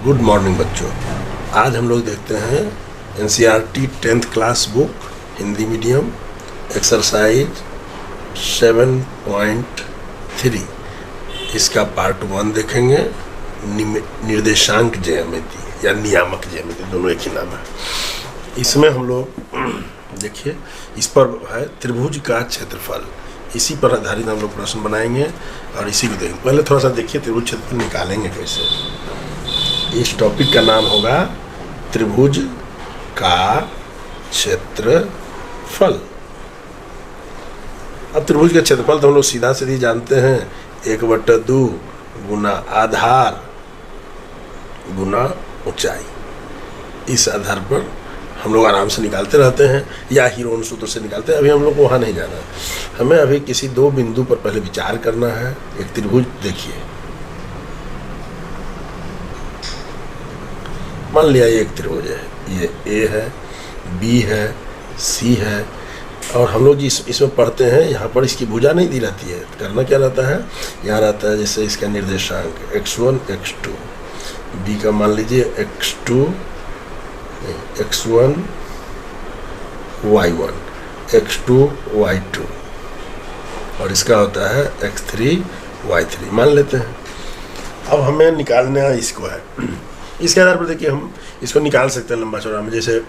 Good morning बच्चों। आज हम लोग देखते हैं NCERT 10th class book Hindi medium exercise 7.3 इसका पार्ट 1 देखेंगे। निर्देशांक ज्यामिति या नियामक ज्यामिति दोनों एक ही नाम है। इसमें हम लोग देखिए, इस पर है त्रिभुज का क्षेत्रफल। इसी पर आधारित हम लोग प्रश्न बनाएंगे और इसी को देखेंगे। पहले थोड़ा सा देखिए त्रिभुज क्षेत्रफल निकालेंगे कैसे। इस टॉपिक का नाम होगा त्रिभुज का क्षेत्रफल। अब त्रिभुज का क्षेत्रफल तो हम लोग सीधा सीधी जानते हैं, 1/2 गुना आधार गुना ऊंचाई। इस आधार पर हम लोग आराम से निकालते रहते हैं या हीरोन सूत्र से निकालते हैं। अभी हम लोग को वहाँ नहीं जाना है, हमें अभी किसी दो बिंदु पर पहले विचार करना है। एक त्रिभुज देखिए, मान लिया ये एक त्रिभुज है, ये ए है, बी है, सी है, और हम लोग इसमें पढ़ते हैं यहाँ पर इसकी भुजा नहीं दी रहती है। करना क्या रहता है, यहाँ रहता है जैसे इसका निर्देशांक x1 x2, बी का मान लीजिए x1 y1, x2 y2, और इसका होता है x3 y3 मान लेते हैं। अब हमें निकालना इसको है। इसके आधार पर देखिए हम इसको निकाल सकते हैं लंबा चौड़ा में। जैसे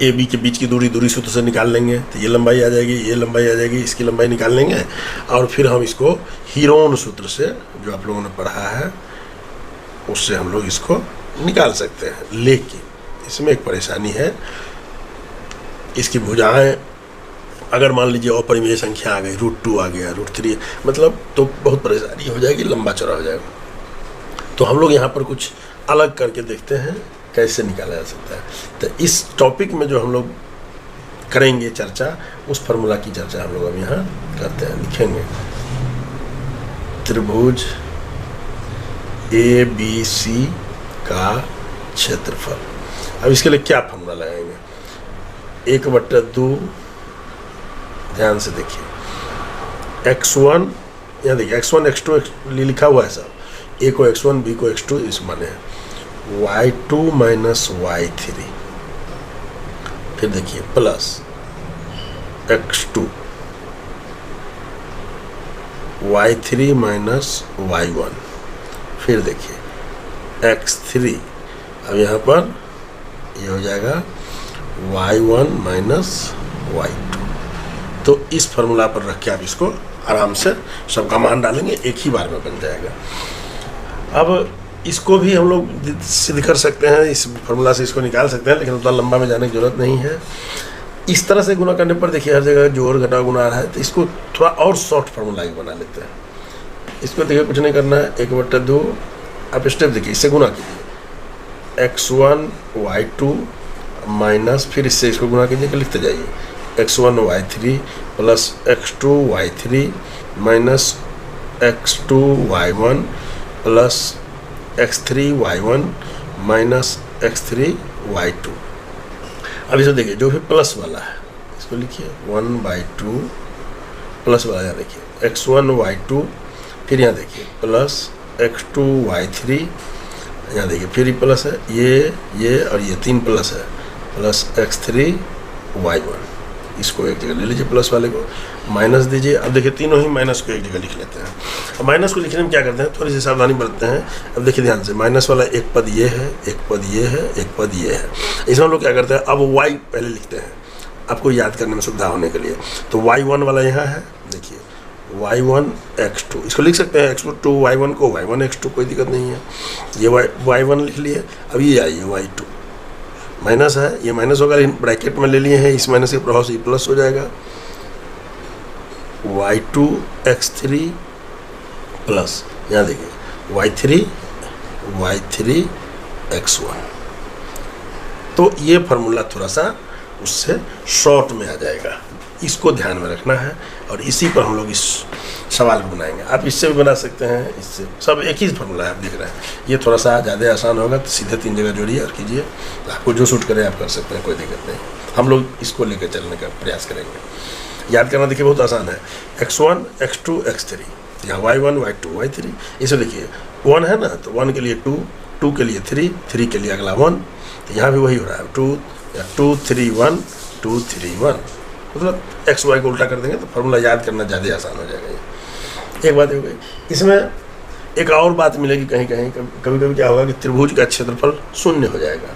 ए बी के बीच की दूरी सूत्र से निकाल लेंगे तो ये लंबाई आ जाएगी, ये लंबाई आ जाएगी, इसकी लंबाई निकाल लेंगे और फिर हम इसको हीरोन सूत्र से जो आप लोगों ने पढ़ा है उससे हम लोग इसको निकाल सकते हैं। लेकिन इसमें एक परेशानी है, इसकी भुजाएं अगर मान लीजिए अपरिमेय संख्या आ गई, √2 आ गया, √3, मतलब तो बहुत परेशानी हो जाएगी, लंबा चौड़ा हो जाएगा। तो हम लोग यहाँ पर कुछ अलग करके देखते हैं कैसे निकाला जा सकता है। तो इस टॉपिक में जो हम लोग करेंगे चर्चा, उस फार्मूला की चर्चा हम लोग अब यहाँ करते हैं। लिखेंगे त्रिभुज ABC का क्षेत्रफल। अब इसके लिए क्या फार्मूला लगाएंगे, 1/2, ध्यान से देखिए, x1, यहाँ देखिए x1 x2 लिखा हुआ है सब, A को x1 B को x2 इस माने है, y2 माइनस y3, फिर देखिए plus x2 y3 minus y1, फिर देखिए x3, अब यहाँ पर ये हो जाएगा y1 माइनस y2। तो इस फार्मूला पर रख के आप इसको आराम से सबका मान डालेंगे, एक ही बार में बन जाएगा। अब इसको भी हम लोग सिद्ध कर सकते हैं, इस फार्मूला से इसको निकाल सकते हैं, लेकिन उतना लंबा में जाने की जरूरत नहीं है। इस तरह से गुना करने पर देखिए हर जगह जोड़ घटा गुना आ रहा है, तो इसको थोड़ा और शॉर्ट फार्मूला ही बना लेते हैं। इसको देखिए कुछ नहीं करना है, 1/2, आप स्टेप देखिए, इससे गुना कीजिए, x1 y2 माइनस, फिर इससे इसको गुना कीजिए, लिखते जाइए, x1 y3 plus x2 y3 minus x2 y1 plus x3 y1 minus x3 y2। अब इसे देखिए जो भी प्लस वाला है इसको लिखिए 1/2 प्लस वाला, यहाँ देखिए x1 y2, फिर यहाँ देखिए प्लस x2 y3, यहाँ देखिए फिर ही प्लस है, ये और ये 3 प्लस है, प्लस x3 y1। इसको एक जगह ले लीजिए, प्लस वाले को माइनस दीजिए। अब देखिए तीनों ही माइनस को एक जगह लिख लेते हैं। अब माइनस को लिखने में क्या करते हैं, थोड़ी सी सावधानी बरतते हैं। अब देखिए ध्यान से, माइनस वाला एक पद ये है, एक पद ये है, एक पद ये है। इसमें हम लोग क्या करते हैं, अब y पहले लिखते हैं आपको याद करने में सुविधा होने के लिए। तो y1 वाला यहाँ है, देखिए y1 x2, इसको लिख सकते हैं x2 y1 को y1 x2, कोई दिक्कत नहीं है। ये y1 लिख लिए। अब ये आइए y2 माइनस है, ये माइनस होगा लेकिन ब्रैकेट में ले लिए हैं, इस माइनस के प्रभाव से ये प्लस हो जाएगा, y2 x3 प्लस, यहाँ देखिए y3 x1। तो ये फार्मूला थोड़ा सा उससे शॉर्ट में आ जाएगा, इसको ध्यान में रखना है और इसी पर हम लोग इस सवाल बनाएंगे। आप इससे भी बना सकते हैं, इससे सब एक ही फार्मूला है, आप देख रहे हैं। ये थोड़ा सा ज़्यादा आसान होगा तो सीधे 3 जगह जोड़िए और कीजिए, आपको जो सूट करे आप कर सकते हैं, कोई दिक्कत नहीं। हम लोग इसको लेकर चलने का प्रयास करेंगे। याद करना देखिए बहुत आसान है, x1 x2 x3, यहाँ y1 y2 y3। इसे देखिए 1 है ना, तो 1 के लिए 2, 2 के लिए 3, 3 के लिए अगला 1, तो यहाँ भी वही हो रहा है 2 या 2 3 1 2 3 1, मतलब एक्स वाई को उल्टा कर देंगे तो फार्मूला याद करना ज़्यादा आसान हो जाएगा। ये एक बात हो गई। इसमें एक और बात मिलेगी कहीं कहीं, कभी कभी क्या होगा कि त्रिभुज का क्षेत्रफल शून्य हो जाएगा।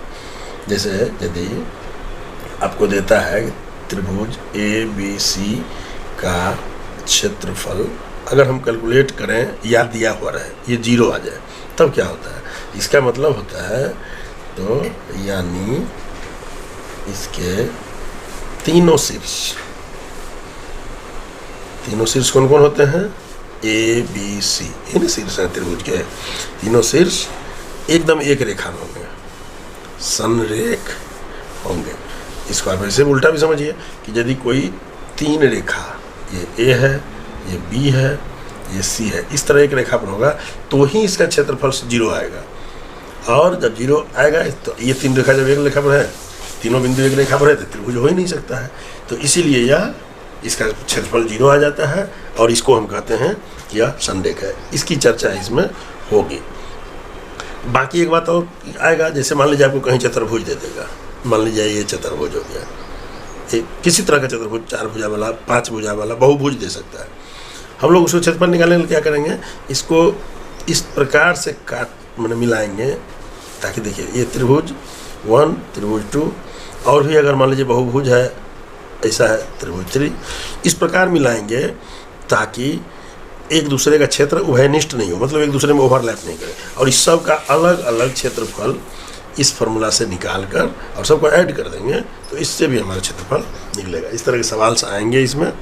जैसे यदि आपको देता है कि त्रिभुज ए बी सी का क्षेत्रफल अगर हम कैलकुलेट करें या दिया हुआ रहे ये 0 आ जाए, तब क्या होता है? इसका मतलब होता है तो यानी इसके तीनों शीर्ष कौन कौन होते हैं? ए बी सी, इन शीर्ष हैं त्रिभुज के, तीनों शीर्ष एकदम एक रेखा में होंगे, संरेख होंगे। इसको आप ऐसे उल्टा भी समझिए कि यदि कोई 3 रेखा, ये ए है, ये बी है, ये सी है, इस तरह एक रेखा पर होगा तो ही इसका क्षेत्रफल 0 आएगा। और जब 0 आएगा तो ये 3 रेखा जब एक रेखा पर है, तीनों बिंदु एक रेखा पर है तो त्रिभुज हो ही नहीं सकता है। तो इसीलिए यह इसका क्षेत्रफल 0 आ जाता है और इसको हम कहते हैं कि यह संरेख है। इसकी चर्चा इसमें होगी। बाकी एक बात और आएगा, जैसे मान लीजिए आपको कहीं चतुर्भुज दे देगा, मान लीजिए ये चतुर्भुज हो गया, किसी तरह का चतुर्भुज, 4 भुजा वाला, 5 भुजा वाला, बहुभुज दे सकता है। हम लोग उसको क्षेत्रफल निकालने के लिए क्या करेंगे, इसको इस प्रकार से मिलाएंगे ताकि देखिए ये त्रिभुज 1, त्रिभुज 2, और भी अगर मान लीजिए बहुभुज है, ऐसा है त्रिभुज 3, इस प्रकार मिलाएंगे ताकि एक दूसरे का क्षेत्र उभयनिष्ठ नहीं हो, मतलब एक दूसरे में ओवरलैप नहीं करे, और इस सब का अलग अलग क्षेत्रफल इस फार्मूला से निकाल कर और सबको ऐड कर देंगे तो इससे भी हमारा क्षेत्रफल निकलेगा। इस तरह के सवाल से आएंगे इसमें,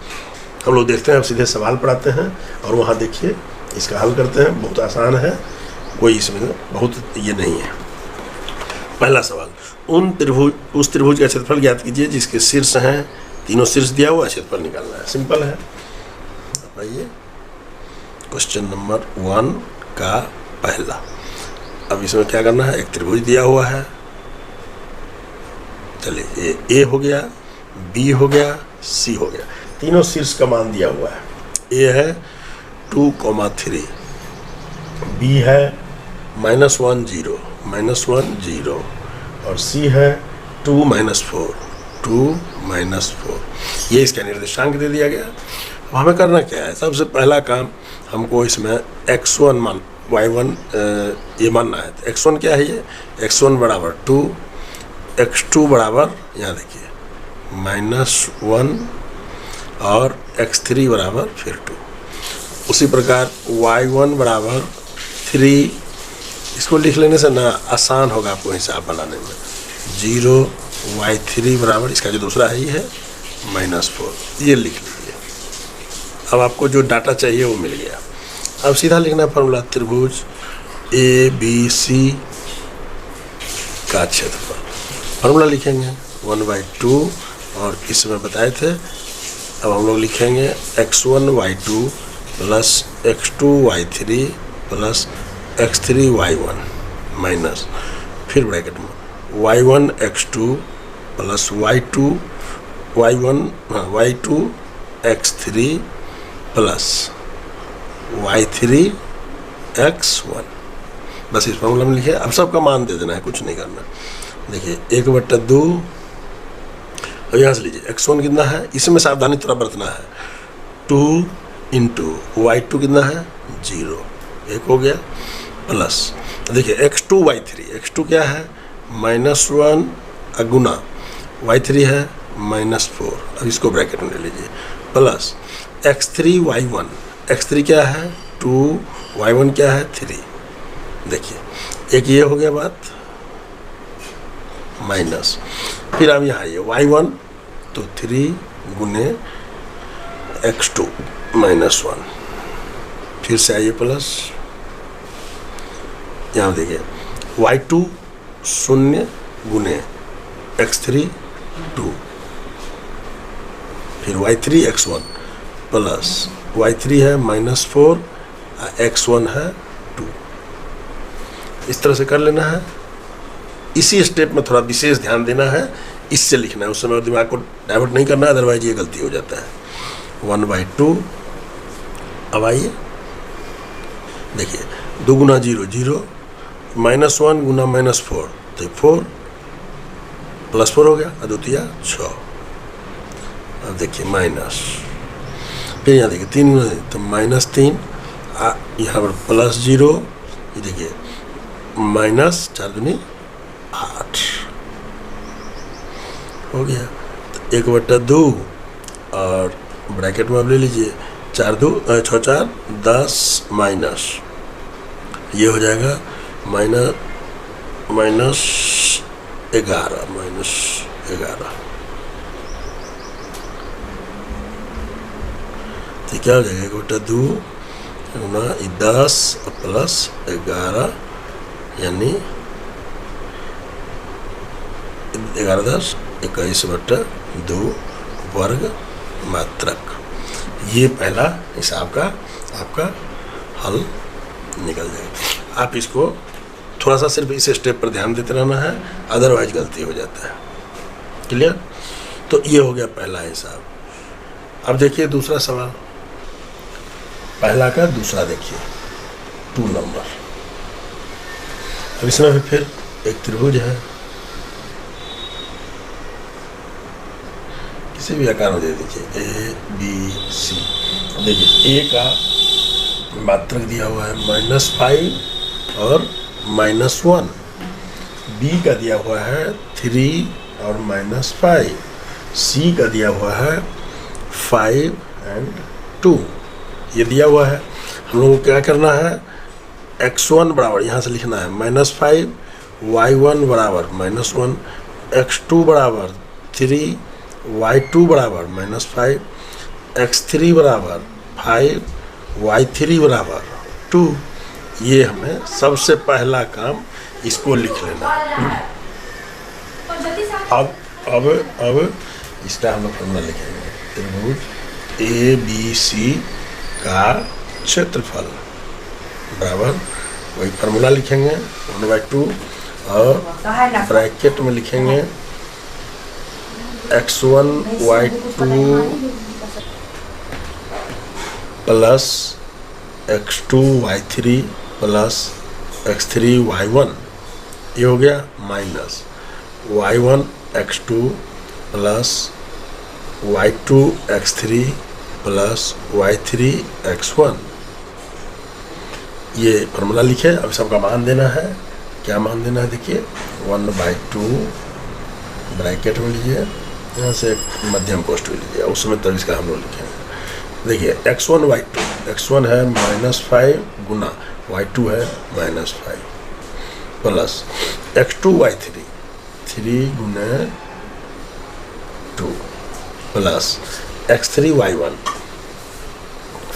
हम लोग देखते हैं, अब सीधे सवाल पढ़ाते हैं और वहाँ देखिए इसका हल करते हैं। बहुत आसान है, कोई इसमें बहुत ये नहीं है। पहला सवाल, उस त्रिभुज का क्षेत्रफल ज्ञात कीजिए जिसके शीर्ष हैं, तीनों शीर्ष दिया हुआ, क्षेत्रफल निकालना है। सिंपल है। आइए क्वेश्चन नंबर 1 का पहला। अब इसमें क्या करना है, एक त्रिभुज दिया हुआ है, चलिए ये ए हो गया, बी हो गया, सी हो गया, तीनों शीर्ष का मान दिया हुआ है। ए है 2,3, बी है -1 0 -1 0 और सी है 2 -4 2 -4। ये इसका निर्देशांक दे दिया गया। अब हमें करना क्या है, सबसे पहला काम हमको इसमें x1 मान y1 ये मानना है। तो x1 क्या है, ये x1 बराबर 2, x2 बराबर यहाँ देखिए -1 और x3 बराबर फिर 2। उसी प्रकार y1 बराबर 3, इसको लिख लेने से ना आसान होगा आपको हिसाब बनाने में, 0 y3 बराबर इसका जो दूसरा है ये है -4, ये लिख लीजिए। अब आपको जो डाटा चाहिए वो मिल गया। अब सीधा लिखना फार्मूला, त्रिभुज ए बी सी का क्षेत्रफल। फार्मूला लिखेंगे 1/2 और इसमें बताए थे। अब हम लोग लिखेंगे x1 y2 plus x2 y3 plus x3 y1 minus, फिर ब्रैकेट में y1 x2 plus y2 x3 plus y3 x1। बस इस फॉर्मूला में लिखे। अब सबका मान दे देना है, कुछ नहीं करना। देखिए 1/2, और यहाँ से लीजिए x1 कितना है, इसमें सावधानी थोड़ा बरतना है, 2 इंटू y2 कितना है 0, 1 हो गया, प्लस देखिए x2 y3 क्या है -1 गुना y3 है -4, अब इसको ब्रैकेट में ले लीजिए, प्लस x3 y1, x3 क्या है 2, y1 क्या है 3। देखिए एक ये हो गया बात, माइनस, फिर अब यहाँ ये y1 तो 3 गुने x2 -1, फिर से आइए प्लस, यहाँ देखिए y2 0 गुने x3 2, फिर y3 x1 प्लस y3 है -4, x1 है 2। इस तरह से कर लेना है। इसी स्टेप में थोड़ा विशेष ध्यान देना है, इससे लिखना है, उस समय दिमाग को डाइवर्ट नहीं करना है, अदरवाइज ये गलती हो जाता है। 1/2। अब आइए देखिए 2 गुना 0 0 -1 गुना -4 तो 4 +4 हो गया, अद्वितीय 6। अब देखिए माइनस, फिर यहाँ देखिए 3 गुना तो -3, यहाँ पर +0, ये देखिए -4 दूनी 8 हो गया। तो 1/2 और ब्रैकेट में आप ले लीजिए 4 2 6 4 10 माइनस, ये हो जाएगा -11 तो क्या हो जाएगा 1/2 गुना 10 प्लस 11 यानी 11 10 21/2 वर्ग मात्रक। ये पहला हिसाब का आपका हल निकल जाएगा। आप इसको थोड़ा सा सिर्फ इस स्टेप पर ध्यान देते रहना है, अदरवाइज गलती हो जाता है। क्लियर? तो ये हो गया पहला हिसाब। अब देखिए दूसरा सवाल, पहला का दूसरा देखिए 2 नंबर। अब इसमें भी फिर एक त्रिभुज है, किसी भी आकार में दे दीजिए ABC। देखिए A का मात्रक दिया हुआ है -5 और -1, B का दिया हुआ है 3 और -5, C का दिया हुआ है 5 और 2। ये दिया हुआ है, हम लोगों को क्या करना है, x1 बराबर यहाँ से लिखना है -5, y1 बराबर -1, x2 बराबर 3, y2 बराबर -5, x3 बराबर 5, y3 बराबर 2। ये हमें सबसे पहला काम इसको लिख लेना है। अब इसका हम लोग फॉर्मूला लिखेंगे, त्रिभुज ABC का क्षेत्रफल बराबर वही फॉर्मूला लिखेंगे 1/2 और ब्रैकेट में लिखेंगे x1 y2 plus x2 y3 plus x3 y1। ये हो गया minus y1 x2 plus y2 x3 plus y3 x1। ये फॉर्मूला लिखे। अब सबका मान देना है, क्या मान देना है देखिए 1/2 ब्रैकेट में लीजिए, यहाँ से एक मध्यम कोष्ठ में लीजिए, उसमें तब इसका हम लोग लिखेंगे। देखिए x1 y2, x1 है -5 गुना y2 है -5 प्लस x2 y3 3 गुना 2 प्लस x3 y1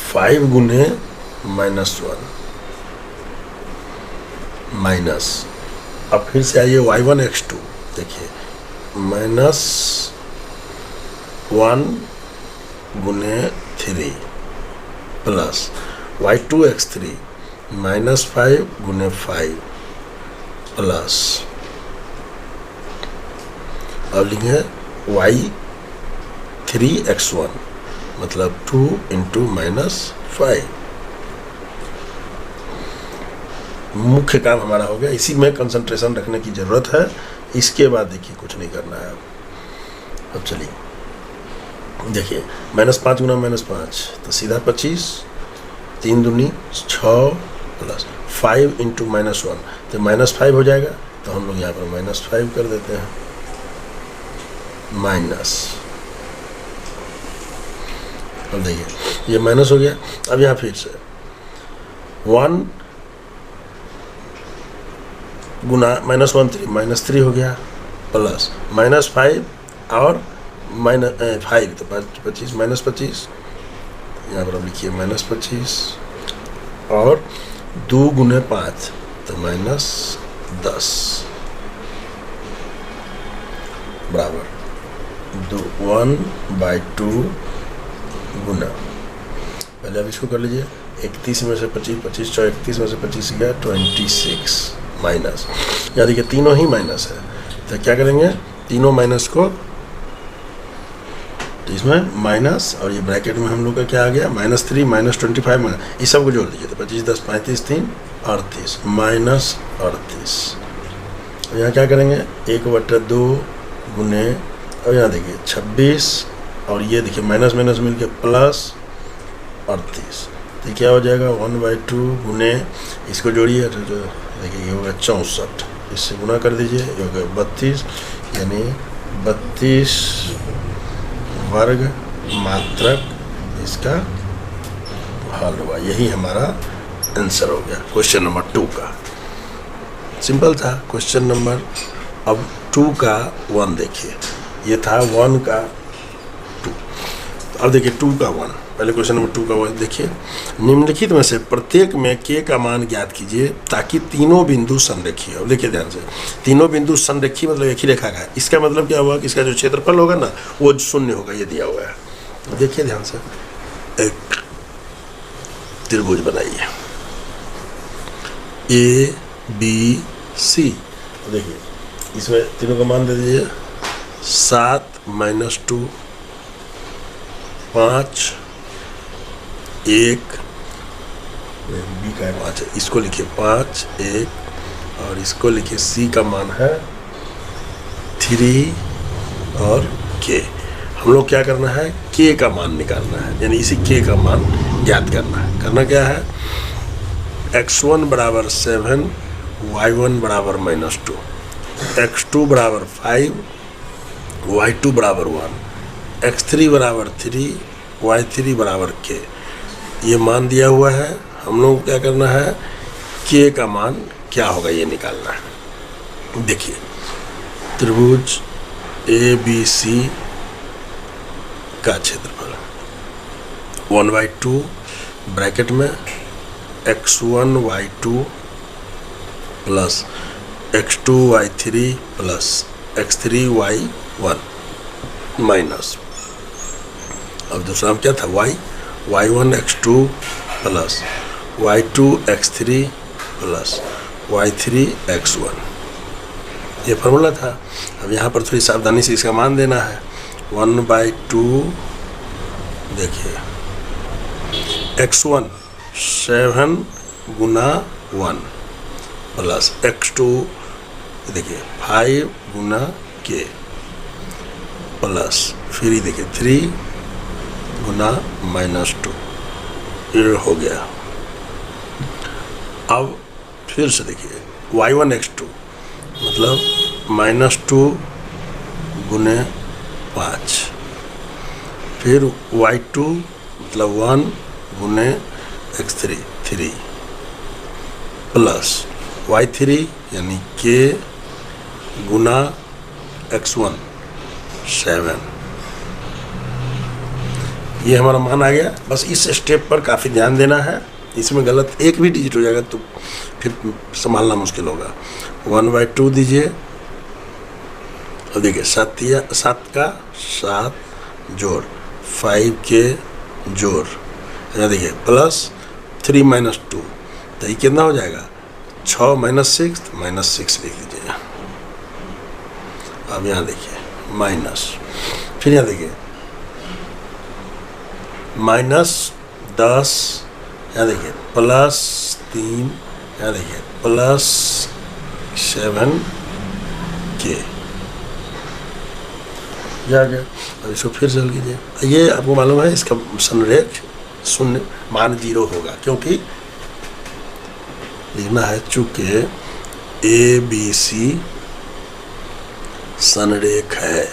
5 गुने -1 माइनस, अब फिर से आइए y1 x2, देखिए -1 गुने 3 प्लस y2 x3 -5 गुने 5 प्लस, अब लिखेंगे y3 x1 मतलब 2 इंटू -5। मुख्य काम हमारा हो गया, इसी में कंसंट्रेशन रखने की जरूरत है। इसके बाद देखिए कुछ नहीं करना है। अब चलिए देखिए -5 गुना -5 तो सीधा 25, 3 दूनी 6 प्लस 5 इंटू -1 तो -5 हो जाएगा। तो हम लोग यहाँ पर -5 कर देते हैं, माइनस। अब देखिए ये माइनस हो गया। अब यहाँ फिर से 1 गुना -1 -3 हो गया प्लस -5 और -5 तो 25 -25, यहाँ पर अब लिखिए -25 और 2 गुने 5 तो -10 बराबर 1/2 गुना, पहले अब इसको कर लीजिए 31 में से 25 25 चौ 31 में से 25 गया 26 माइनस, यहाँ देखिए तीनों ही माइनस है तो क्या करेंगे, तीनों माइनस को तो इसमें माइनस, और ये ब्रैकेट में हम लोग का क्या आ गया, -3 -25 इस सब को जोड़ दीजिए तो 25 10 35 3 38 -38। यहाँ क्या करेंगे 1/2 गुने, और यहाँ देखिए 26, और ये देखिए माइनस माइनस मिल के प्लस 38, तो क्या हो जाएगा 1/2 गुने, इसको जोड़िए तो देखिए ये होगा 64, इससे गुना कर दीजिए, ये होगा 32, यानी 32 वर्ग मात्रक इसका हल हुआ। यही हमारा आंसर हो गया क्वेश्चन नंबर 2 का। सिंपल था क्वेश्चन नंबर। अब 2 का 1 देखिए, ये था 1 का 2, तो अब देखिए 2 का 1। पहले क्वेश्चन नंबर 2 का 1 देखिए, निम्नलिखित में से प्रत्येक में k का मान ज्ञात कीजिए ताकि तीनों बिंदु संरेखीय हो। देखिए ध्यान से, तीनों बिंदु संरेखीय मतलब एक ही रेखा का है। इसका मतलब क्या हुआ कि इसका जो क्षेत्रफल होगा ना वो 0 होगा, ये दिया हुआ है। देखिए ध्यान से, एक त्रिभुज बनाइए ABC, देखिए इसमें तीनों का मान दे दीजिए 7 - 2 5 1, बी का 5 है, इसको लिखिए 5 1, और इसको लिखिए C का मान है 3 और K। हम लोग क्या करना है, K का मान निकालना है, यानी इसी K का मान ज्ञात करना है। करना क्या है, x1 = 7, y1 = -2, x2 = 5, y2 = 1, x3 = 3, y3 = K। ये मान दिया हुआ है। हम लोग क्या करना है, K का मान क्या होगा ये निकालना है। देखिए त्रिभुज ABC का क्षेत्रफल 1/2 ब्रैकेट में x1 y2 plus x2 y3 plus x3 y1 minus, अब दूसरा क्या था y1 x2 plus y2 x3 plus y3 x1, ये फार्मूला था। अब यहाँ पर थोड़ी सावधानी से इसका मान देना है। 1/2 देखिए x1 7 गुना 1 प्लस x2 देखिए 5 गुना K प्लस फिर ही देखिए 3 गुना -2, ये हो गया। अब फिर से देखिए y1 x2 मतलब -2 गुने 5, फिर y2 मतलब 1 गुने x3 3 प्लस y3 यानी K गुना x1 7, ये हमारा मान आ गया। बस इस स्टेप पर काफ़ी ध्यान देना है, इसमें गलत एक भी डिजिट हो जाएगा तो फिर संभालना मुश्किल होगा। 1/2 दीजिए, और देखिए 7 का 7 जोड़ 5 के जोड़, यहाँ देखिए प्लस 3 - 2, तो ये कितना हो जाएगा 6 - 6 लिख लीजिए। अब यहाँ देखिए माइनस, फिर यहाँ देखिए -10, यहाँ देखिए प्लस 3, यहाँ देखिए प्लस 7 K, ये आ गया। अब इसको फिर से हल कीजिए। ये आपको मालूम है इसका संरेख 0 मान 0 होगा, क्योंकि लिखना है चूंकि ABC संरेख है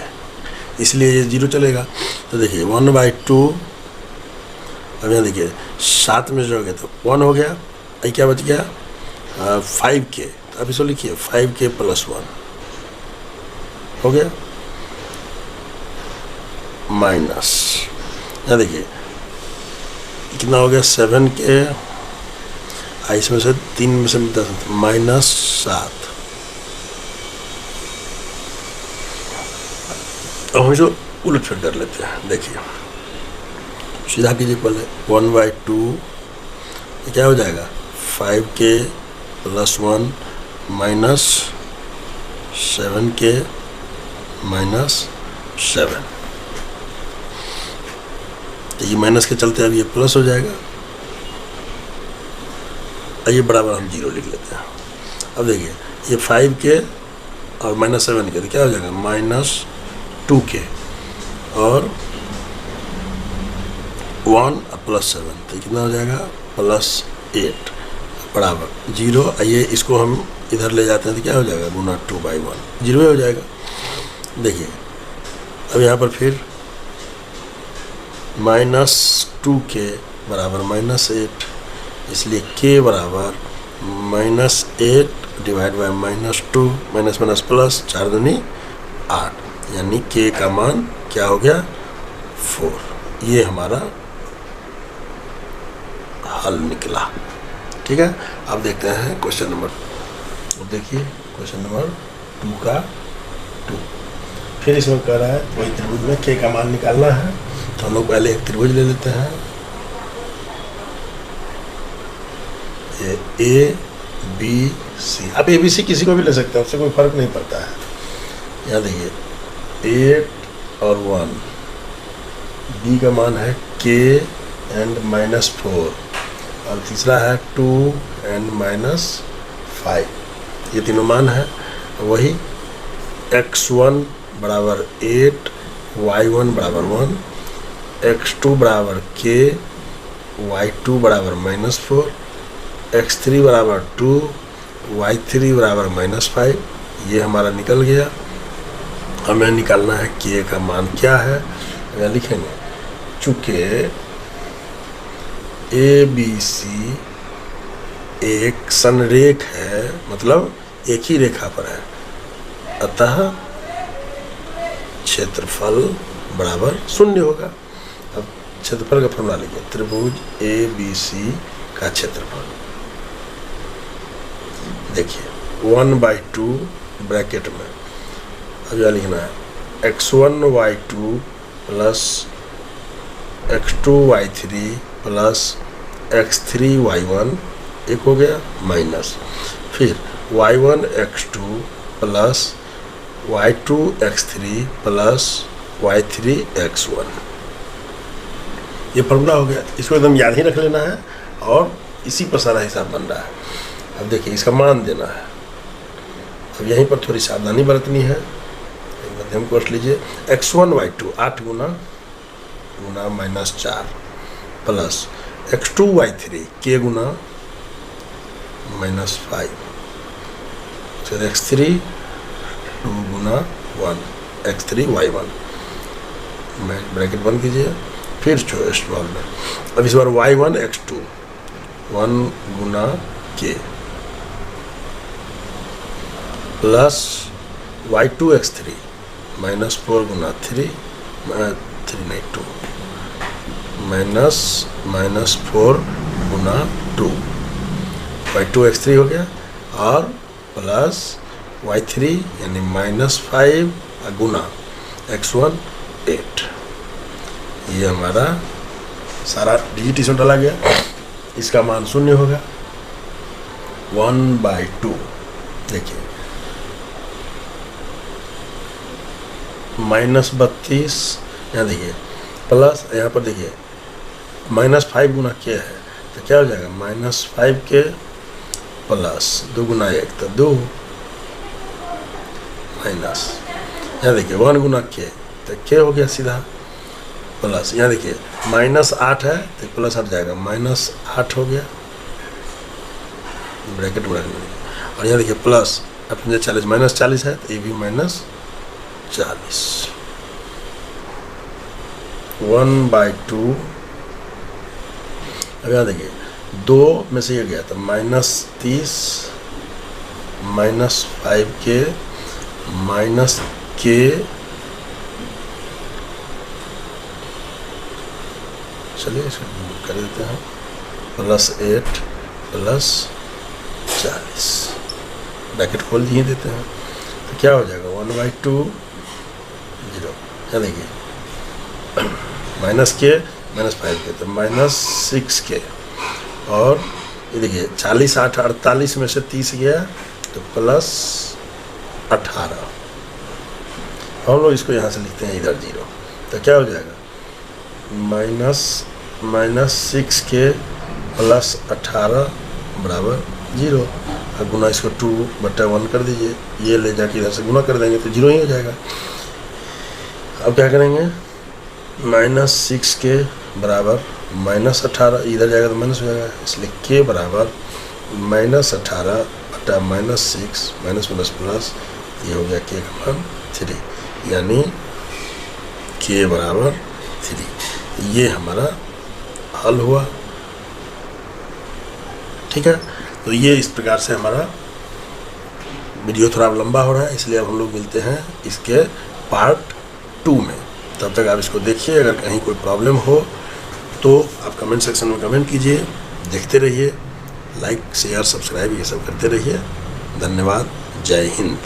इसलिए ये 0 चलेगा। तो देखिए 1/2, अब यहाँ देखिए 7 में जो हो गया तो 1 हो गया, ये क्या बच गया 5K, तो अब इसको लिखिए 5K + 1 हो गया माइनस, यहाँ देखिए कितना हो गया 7K, इसमें से 3 में से -7। अब हम इसको उलट फिर कर लेते हैं। देखिए सीधा कीजिए, पहले 1/2 ये क्या हो जाएगा 5K + 1 माइनस 7K - 7। तो ये माइनस के चलते अब ये प्लस हो जाएगा, ये बराबर हम 0 लिख लेते हैं। अब देखिए ये 5k और -7 के, तो क्या हो जाएगा -2k और 1 +7, तो कितना हो जाएगा +8 बराबर 0। ये इसको हम इधर ले जाते हैं तो क्या हो जाएगा गुना 2/1, 0 हो जाएगा। देखिए अब यहाँ पर फिर -2k बराबर -8, इसलिए k बराबर -8 divide by -2, minus minus plus, 4 दूनी 8, यानी k का मान क्या हो गया 4। ये हमारा हल निकला। ठीक है, अब देखते हैं क्वेश्चन नंबर, अब देखिए क्वेश्चन नंबर 2 का 2। फिर इसमें कह रहा है वही त्रिभुज में k का मान निकालना है, तो हम लोग पहले एक त्रिभुज ले लेते हैं। ये ए बी सी, आप ए बी सी किसी को भी ले सकते हैं, उससे कोई फर्क नहीं पड़ता है। यहाँ देखिए 8 और 1, बी का मान है k एंड -4, और तीसरा है 2 एंड -5, ये तीनों मान है। वही x1 बराबर 8, y1 बराबर 1, x2 बराबर k, y2 बराबर -4, x3 बराबर 2, y3 बराबर -5, ये हमारा निकल गया। हमें निकालना है k का मान क्या है, अगर लिखेंगे चूँकि ए बी सी एक संरेख है, मतलब एक ही रेखा पर है, अतः क्षेत्रफल बराबर 0 होगा। अब क्षेत्रफल का फॉर्मूला लिखिए, त्रिभुज ए बी सी का क्षेत्रफल देखिए 1/2 ब्रैकेट में, अब यह लिखना है x1 y2 plus x2 y3 plus x3 y1, एक हो गया माइनस, फिर y1 x2 plus y2 x3 plus y3 x1, ये फॉर्मूला हो गया। इसको एकदम याद ही रख लेना है और इसी पर सारा हिसाब बन रहा है। अब देखिए इसका मान देना है, अब यहीं पर थोड़ी सावधानी बरतनी है, मध्यम कोष्ठ लीजिए। x1 y2 8 गुना -4 प्लस x2 y3 k गुना -5, फिर x3 2 गुना 1 x3 y1, ब्रैकेट बंद कीजिए, फिर स्मॉल में। अब इस बार y1 x2 1 गुना k प्लस y2 x3 -4 गुना 3 नहीं 2 -4 गुना 2, y2 x3 हो गया, और प्लस y3 यानी -5 गुना x1 8, ये हमारा सारा डिजिट इसमें डाला गया। इसका मान 0 होगा 1/2। देखिए -32, यहाँ देखिए प्लस, यहाँ पर देखिए -5 गुना k है, तो क्या हो जाएगा -5k प्लस 2 गुना 1 तो 2 माइनस, यहाँ देखिए 1 गुना k तो k हो गया सीधा, प्लस यहाँ देखिए -8 है तो प्लस हट जाएगा, -8 हो गया, ब्रैकेट बना लिया, और यहाँ देखिए प्लस अपने 40 -40 है तो ये भी -40, 1/2। अब यहाँ देखिए 2 में से ये गया तो -30 -5k -k चलिए इसको कर देते हैं, +8 प्लस 40, ब्रैकेट खोल दिए देते हैं, तो क्या हो जाएगा 1/2 0। क्या देखिए -k -5k तो -6k, और ये देखिए 40 8 48 में से 30 गया तो +18, हम लोग इसको यहाँ से लिखते हैं इधर 0, तो क्या हो जाएगा -6 के प्लस 18 बराबर 0, और गुना इसको 2/1 कर दीजिए, ये ले जाके इधर से गुना कर देंगे तो 0 ही हो जाएगा। अब क्या करेंगे, -6 के बराबर -18, इधर जाएगा तो माइनस हो जाएगा, इसलिए के बराबर -18 बटा -6 माइनस प्लस प्लस, ये हो गया के का मान 3, यानी के बराबर 3। ये हमारा हल हुआ। ठीक है, तो ये इस प्रकार से हमारा वीडियो थोड़ा लंबा हो रहा है, इसलिए अब हम लोग मिलते हैं इसके पार्ट 2 में। तब तक आप इसको देखिए, अगर कहीं कोई प्रॉब्लम हो तो आप कमेंट सेक्शन में कमेंट कीजिए, देखते रहिए, लाइक शेयर सब्सक्राइब ये सब करते रहिए। धन्यवाद, जय हिंद।